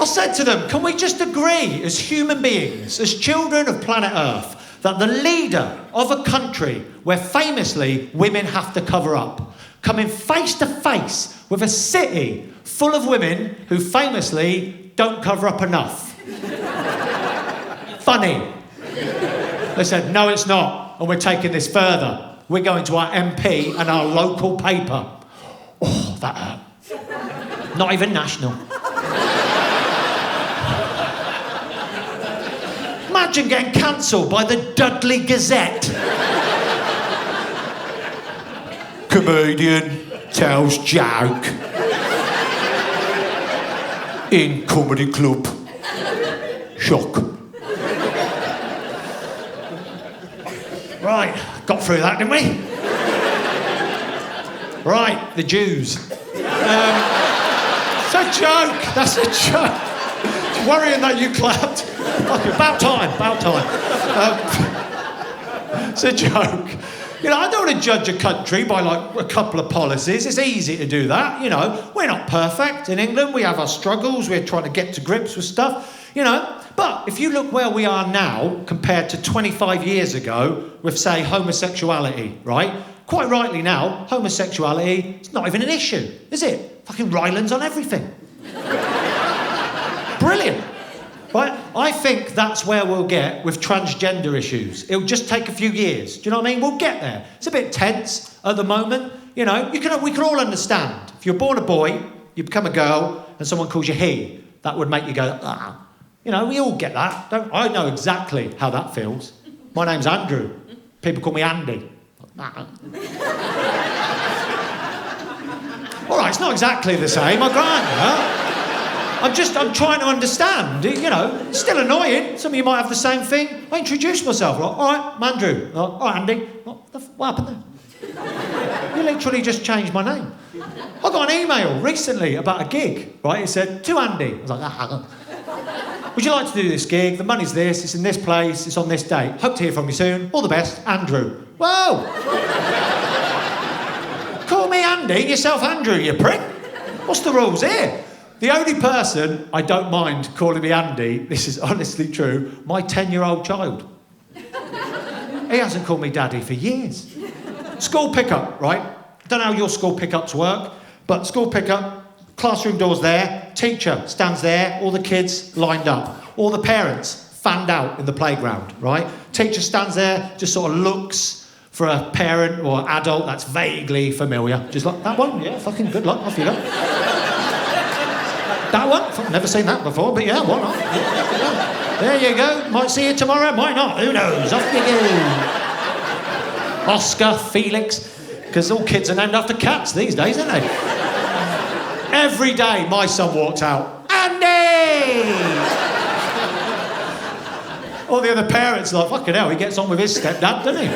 I said to them, can we just agree as human beings, as children of planet Earth, that the leader of a country where famously women have to cover up, coming face to face with a city full of women who famously don't cover up enough? Funny. They said, no, it's not, and we're taking this further. We're going to our MP and our local paper. Oh, that hurt. Not even national. Imagine getting cancelled by the Dudley Gazette. Comedian tells joke in comedy club. Shock. Right, got through that, didn't we? Right, the Jews. It's a joke. That's a joke. It's worrying that you clapped. Okay, about time. It's a joke. I don't want to judge a country by a couple of policies. It's easy to do that. We're not perfect in England. We have our struggles. We're trying to get to grips with stuff. But if you look where we are now compared to 25 years ago with, say, homosexuality, right? Quite rightly now, homosexuality is not even an issue, is it? Fucking Ryland's on everything. Brilliant. Right? I think that's where we'll get with transgender issues. It'll just take a few years. Do you know what I mean? We'll get there. It's a bit tense at the moment. We can all understand. If you're born a boy, you become a girl, and someone calls you he, that would make you go, ah. We all get that. I know exactly how that feels. My name's Andrew. People call me Andy. All right, it's not exactly the same, I grant you. I'm trying to understand. It's still annoying. Some of you might have the same thing. I introduced myself. All right, I'm Andrew. All right, Andy. What happened there? You literally just changed my name. I got an email recently about a gig, right? It said, to Andy. I was like, would you like to do this gig? The money's this, it's in this place, it's on this date. Hope to hear from you soon. All the best, Andrew. Whoa! Call me Andy, yourself Andrew, you prick. What's the rules here? The only person I don't mind calling me Andy, this is honestly true, my 10-year-old child. He hasn't called me daddy for years. School pickup, right? I don't know how your school pickups work, but school pickup, classroom doors there, teacher stands there, all the kids lined up, all the parents fanned out in the playground, right? Teacher stands there, just sort of looks for a parent or adult that's vaguely familiar. Just like, that one? Yeah, fucking good luck, off you go. That one? Never seen that before, but yeah, why not? Yeah. There you go. Might see you tomorrow, might not. Who knows? Off you go. Oscar, Felix, because all kids are named after cats these days, aren't they? Every day my son walks out, Andy! All the other parents are like, fucking hell, he gets on with his stepdad, doesn't he?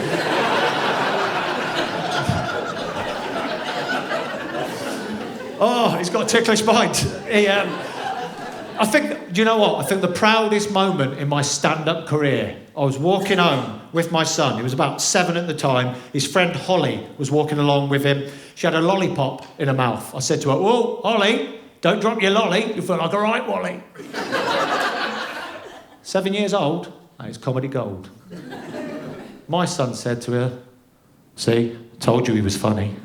Oh, he's got a ticklish mind. I think, do you know what? I think the proudest moment in my stand-up career, I was walking home with my son. He was about 7 at the time. His friend Holly was walking along with him. She had a lollipop in her mouth. I said to her, whoa, Holly, don't drop your lolly. You feel like a right wally. 7 years old, and it's comedy gold. My son said to her, see, told you he was funny.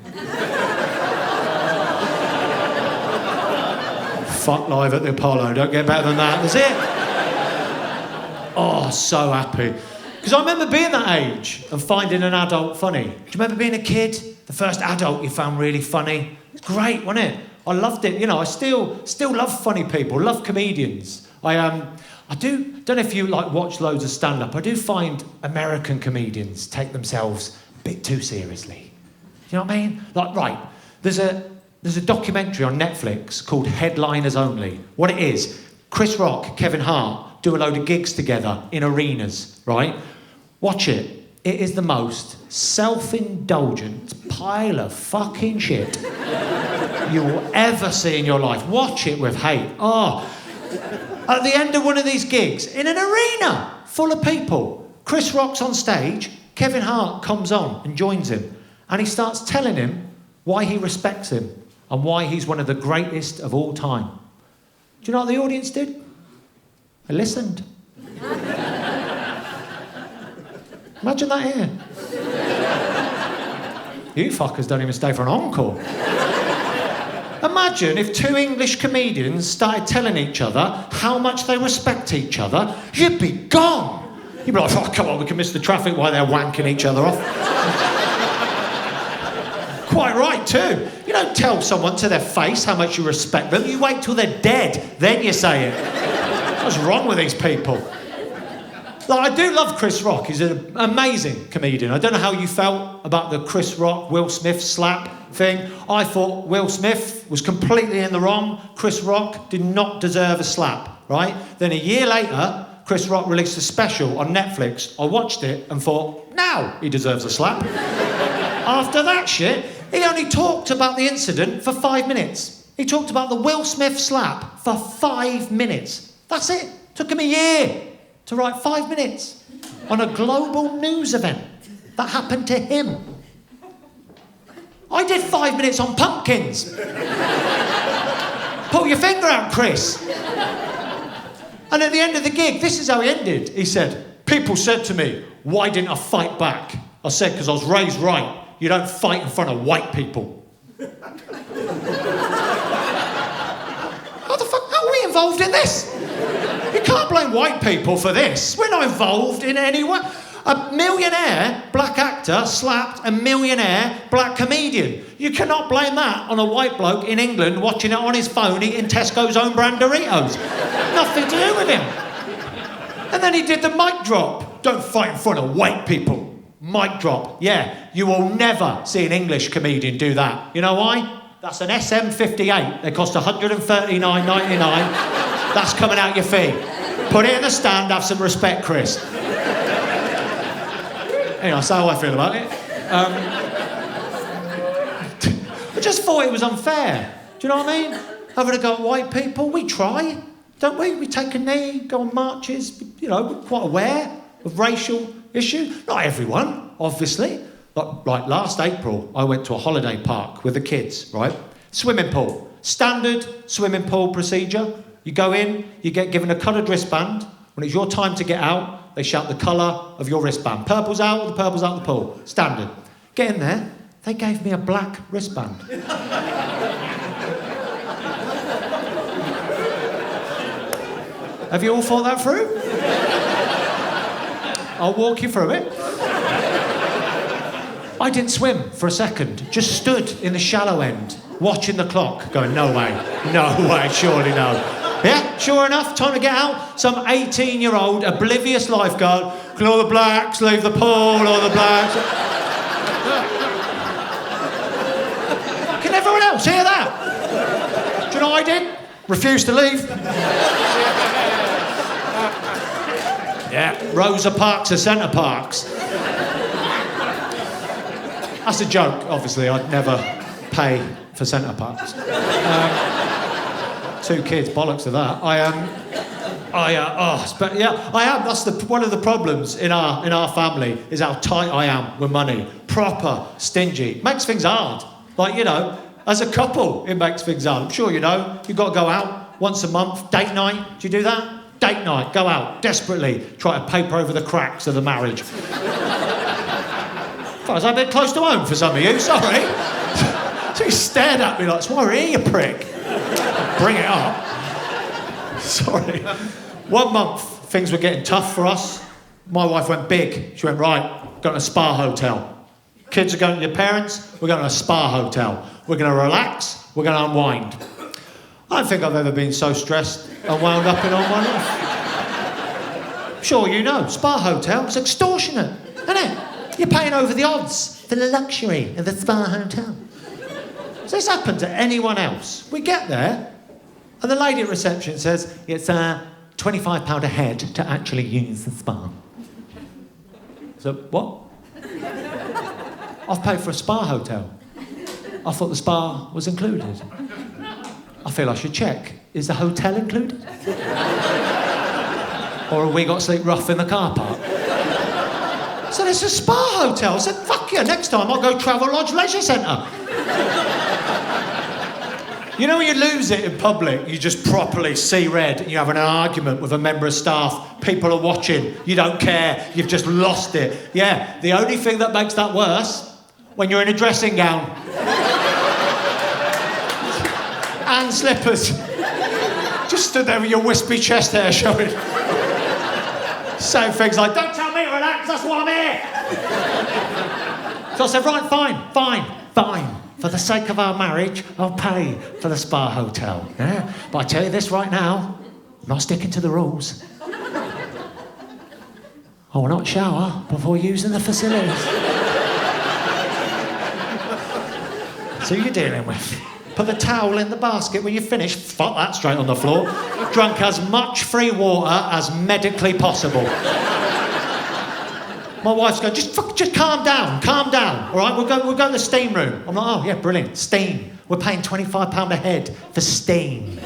Fuck live at the Apollo, don't get better than that, that's it. Oh, so happy. Because I remember being that age and finding an adult funny. Do you remember being a kid? The first adult you found really funny? It's great, wasn't it? I loved it. You know, I still love funny people, love comedians. I don't know if you like watch loads of stand-up. I do find American comedians take themselves a bit too seriously. You know what I mean? Like, right, there's a documentary on Netflix called Headliners Only. What it is, Chris Rock, Kevin Hart do a load of gigs together in arenas, right? Watch it. It is the most self-indulgent pile of fucking shit you will ever see in your life. Watch it with hate. Oh. At the end of one of these gigs, in an arena full of people, Chris Rock's on stage, Kevin Hart comes on and joins him, and he starts telling him why he respects him and why he's one of the greatest of all time. Do you know what the audience did? They listened. Imagine that here. You fuckers don't even stay for an encore. Imagine if 2 English comedians started telling each other how much they respect each other. You'd be gone. You'd be like, oh, come on, we can miss the traffic while they're wanking each other off. Quite right, too. You don't tell someone to their face how much you respect them. You wait till they're dead, then you say it. What's wrong with these people? Like, I do love Chris Rock. He's an amazing comedian. I don't know how you felt about the Chris Rock, Will Smith slap thing. I thought Will Smith was completely in the wrong. Chris Rock did not deserve a slap, right? Then a year later, Chris Rock released a special on Netflix. I watched it and thought, now he deserves a slap. After that shit, he only talked about the incident for 5 minutes. He talked about the Will Smith slap for 5 minutes. That's it. Took him a year to write 5 minutes on a global news event that happened to him. I did 5 minutes on pumpkins. Pull your finger out, Chris. And at the end of the gig, this is how he ended. He said, people said to me, why didn't I fight back? I said, because I was raised right. You don't fight in front of white people. How the fuck? How are we involved in this? You can't blame white people for this. We're not involved in any way. A millionaire black actor slapped a millionaire black comedian. You cannot blame that on a white bloke in England watching it on his phone eating Tesco's own brand Doritos. Nothing to do with him. And then he did the mic drop. Don't fight in front of white people. Mic drop. Yeah, you will never see an English comedian do that. You know why? That's an SM58. They cost $139.99. That's coming out your fee. Put it in the stand, have some respect, Chris. Anyway, that's how I feel about it. I just thought it was unfair. Do you know what I mean? Having a go at white people, we try, don't we? We take a knee, go on marches, you know, we're quite aware of racial issues. Not everyone, obviously. Like last April, I went to a holiday park with the kids, right? Swimming pool. Standard swimming pool procedure. You go in, you get given a coloured wristband. When it's your time to get out, they shout the colour of your wristband. Purple's out, the purple's out of the pool. Standard. Get in there, they gave me a black wristband. Have you all thought that through? I'll walk you through it. I didn't swim for a second, just stood in the shallow end, watching the clock, going, no way, surely no. Yeah, sure enough, time to get out. Some 18-year-old, oblivious lifeguard, can all the blacks leave the pool, all the blacks... Can everyone else hear that? Do you know what I did? Refused to leave. Yeah, Rosa Parks are Centre Parks. That's a joke, obviously. I'd never pay for Centre Parks. 2 kids, bollocks to that. I am. That's one of the problems in our family is how tight I am with money. Proper stingy. Makes things hard. Like, you know, as a couple, it makes things hard. I'm sure you know. You've got to go out once a month, date night. Do you do that? Date night, go out, desperately try to paper over the cracks of the marriage. Is that a bit close to home for some of you? Sorry. So he stared at me like, "It's why we're here, you prick." Bring it up. Sorry. 1 month, things were getting tough for us. My wife went big. She went, right, going to a spa hotel. Kids are going to your parents, we're going to a spa hotel. We're going to relax, we're going to unwind. I don't think I've ever been so stressed and wound up in all my life. Sure, you know, spa hotel, it's extortionate, isn't it? You're paying over the odds for the luxury of the spa hotel. Does this happen to anyone else? We get there, and the lady at reception says, it's £25 a head to actually use the spa. So, what? I've paid for a spa hotel. I thought the spa was included. I feel I should check. Is the hotel included? Or have we got to sleep rough in the car park? So it's a spa hotel. I said, fuck you, next time I'll go Travelodge Leisure Centre. You know when you lose it in public, you just properly see red and you have an argument with a member of staff, people are watching, you don't care, you've just lost it. Yeah, the only thing that makes that worse, when you're in a dressing gown. And slippers. Just stood there with your wispy chest hair showing. Saying things like, don't tell me to relax, that's why I'm here. So I said, right, fine. For the sake of our marriage, I'll pay for the spa hotel. Yeah? But I tell you this right now, I'm not sticking to the rules. I will not shower before using the facilities. So who are you dealing with? Put the towel in the basket when you finish, fuck that straight on the floor. Drunk as much free water as medically possible. My wife's going, just calm down, all right? We'll go to the steam room. I'm like, oh, yeah, brilliant, steam. We're paying £25 a head for steam.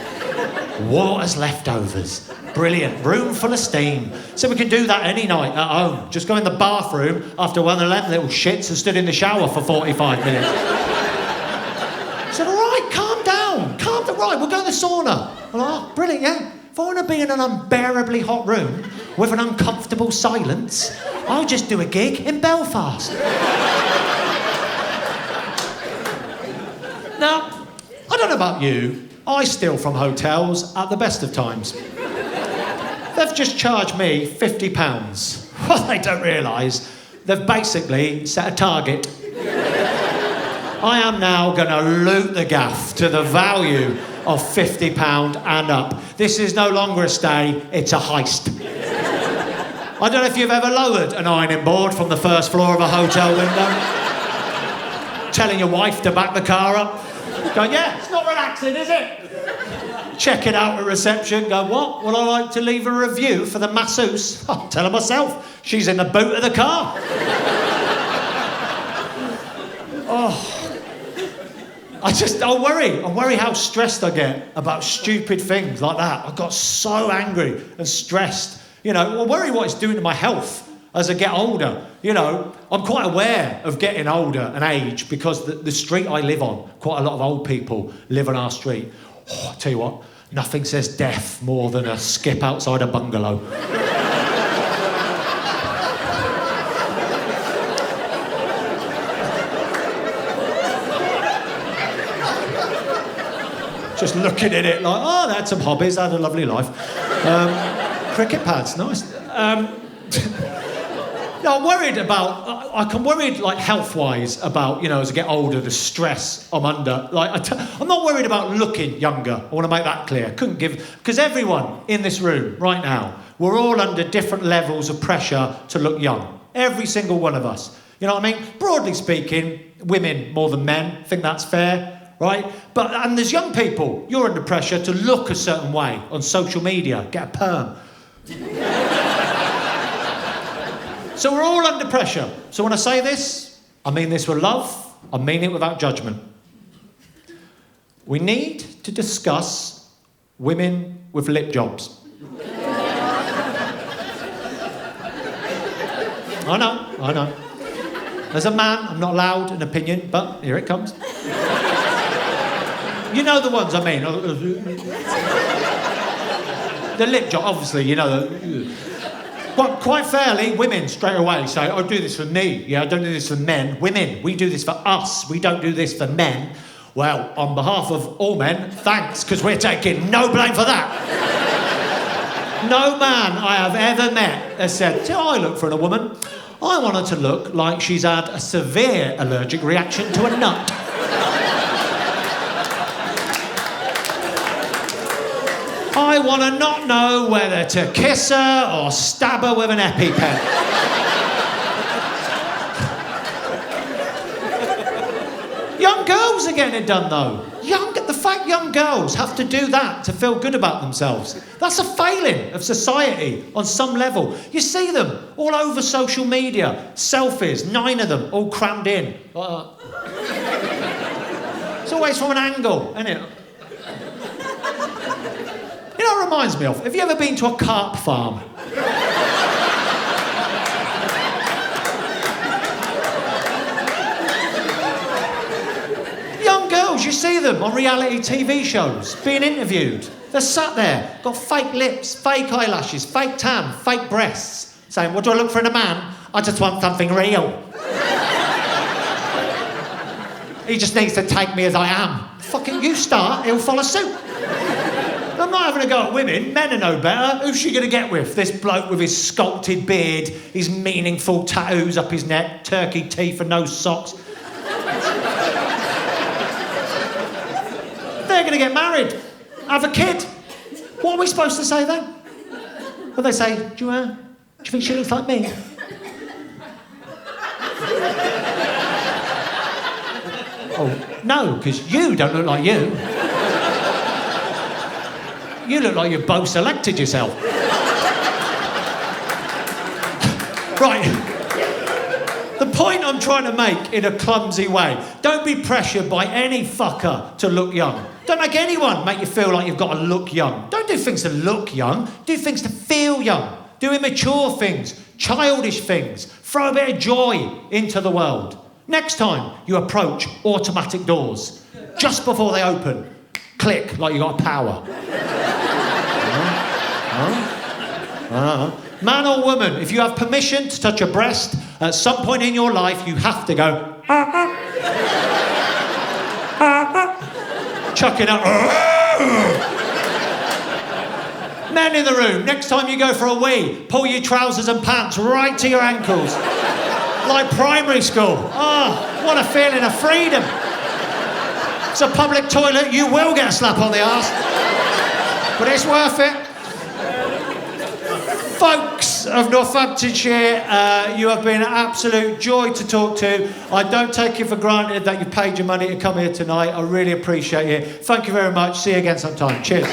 Water's leftovers. Brilliant, room full of steam. So we can do that any night at home. Just go in the bathroom after one of them little shits and stood in the shower for 45 minutes. I said, all right, calm down. Right, we'll go to the sauna. I'm like, oh, brilliant, yeah. If I want to be in an unbearably hot room with an uncomfortable silence, I'll just do a gig in Belfast. Now, I don't know about you, I steal from hotels at the best of times. They've just charged me £50. What they don't realise, they've basically set a target. I am now going to loot the gaff to the value of £50 and up. This is no longer a stay, it's a heist. I don't know if you've ever lowered an ironing board from the first floor of a hotel window. Telling your wife to back the car up. Going, yeah, it's not relaxing, is it? Check it out at reception, go, what? Would I like to leave a review for the masseuse? I'll tell her myself. She's in the boot of the car. Oh. I worry how stressed I get about stupid things like that. I got so angry and stressed. You know, I worry what it's doing to my health as I get older. You know, I'm quite aware of getting older and age because the street I live on, quite a lot of old people live on our street. Oh, I tell you what, nothing says death more than a skip outside a bungalow. Just looking at it like, oh, they had some hobbies, they had a lovely life. Cricket pads, nice. No, No, I'm worried about. I'm worried, like health-wise, about as I get older, the stress I'm under. I'm not worried about looking younger. I want to make that clear. Because everyone in this room right now, we're all under different levels of pressure to look young. Every single one of us. You know what I mean? Broadly speaking, women more than men. Think that's fair. Right? And there's young people, you're under pressure to look a certain way on social media, get a perm. So we're all under pressure. So when I say this, I mean this with love, I mean it without judgment. We need to discuss women with lip jobs. I know. As a man, I'm not allowed an opinion, but here it comes. You know the ones I mean. The lip job, obviously, quite fairly, women straight away say, I do this for me. Yeah, I don't do this for men. Women, we do this for us. We don't do this for men. Well, on behalf of all men, thanks, because we're taking no blame for that. No man I have ever met has said, I look for a woman. I want her to look like she's had a severe allergic reaction to a nut. I want to not know whether to kiss her or stab her with an EpiPen. Young girls are getting it done, though. The fact young girls have to do that to feel good about themselves, that's a failing of society on some level. You see them all over social media, selfies, 9 of them, all crammed in. It's always from an angle, isn't it? You know what it reminds me of? Have you ever been to a carp farm? Young girls, you see them on reality TV shows, being interviewed. They're sat there, got fake lips, fake eyelashes, fake tan, fake breasts, saying, what do I look for in a man? I just want something real. He just needs to take me as I am. Fucking you start, he'll follow suit. I'm not having a go at women. Men are no better. Who's she going to get with? This bloke with his sculpted beard, his meaningful tattoos up his neck, turkey teeth and no socks. They're going to get married, have a kid. What are we supposed to say then? Well, they say, do you think she looks like me? Oh, no, because you don't look like you. You look like you've both selected yourself. Right. The point I'm trying to make in a clumsy way, don't be pressured by any fucker to look young. Don't make anyone make you feel like you've got to look young. Don't do things to look young. Do things to feel young. Do immature things, childish things. Throw a bit of joy into the world. Next time you approach automatic doors, just before they open, click like you got power. Man or woman, if you have permission to touch a breast, at some point in your life you have to go chucking up. Men in the room, next time you go for a wee, pull your trousers and pants right to your ankles. Like primary school. What a feeling of freedom. It's a public toilet, you will get a slap on the arse. But it's worth it. Folks of Northamptonshire, you have been an absolute joy to talk to. I don't take it for granted that you've paid your money to come here tonight. I really appreciate it. Thank you very much. See you again sometime. Cheers.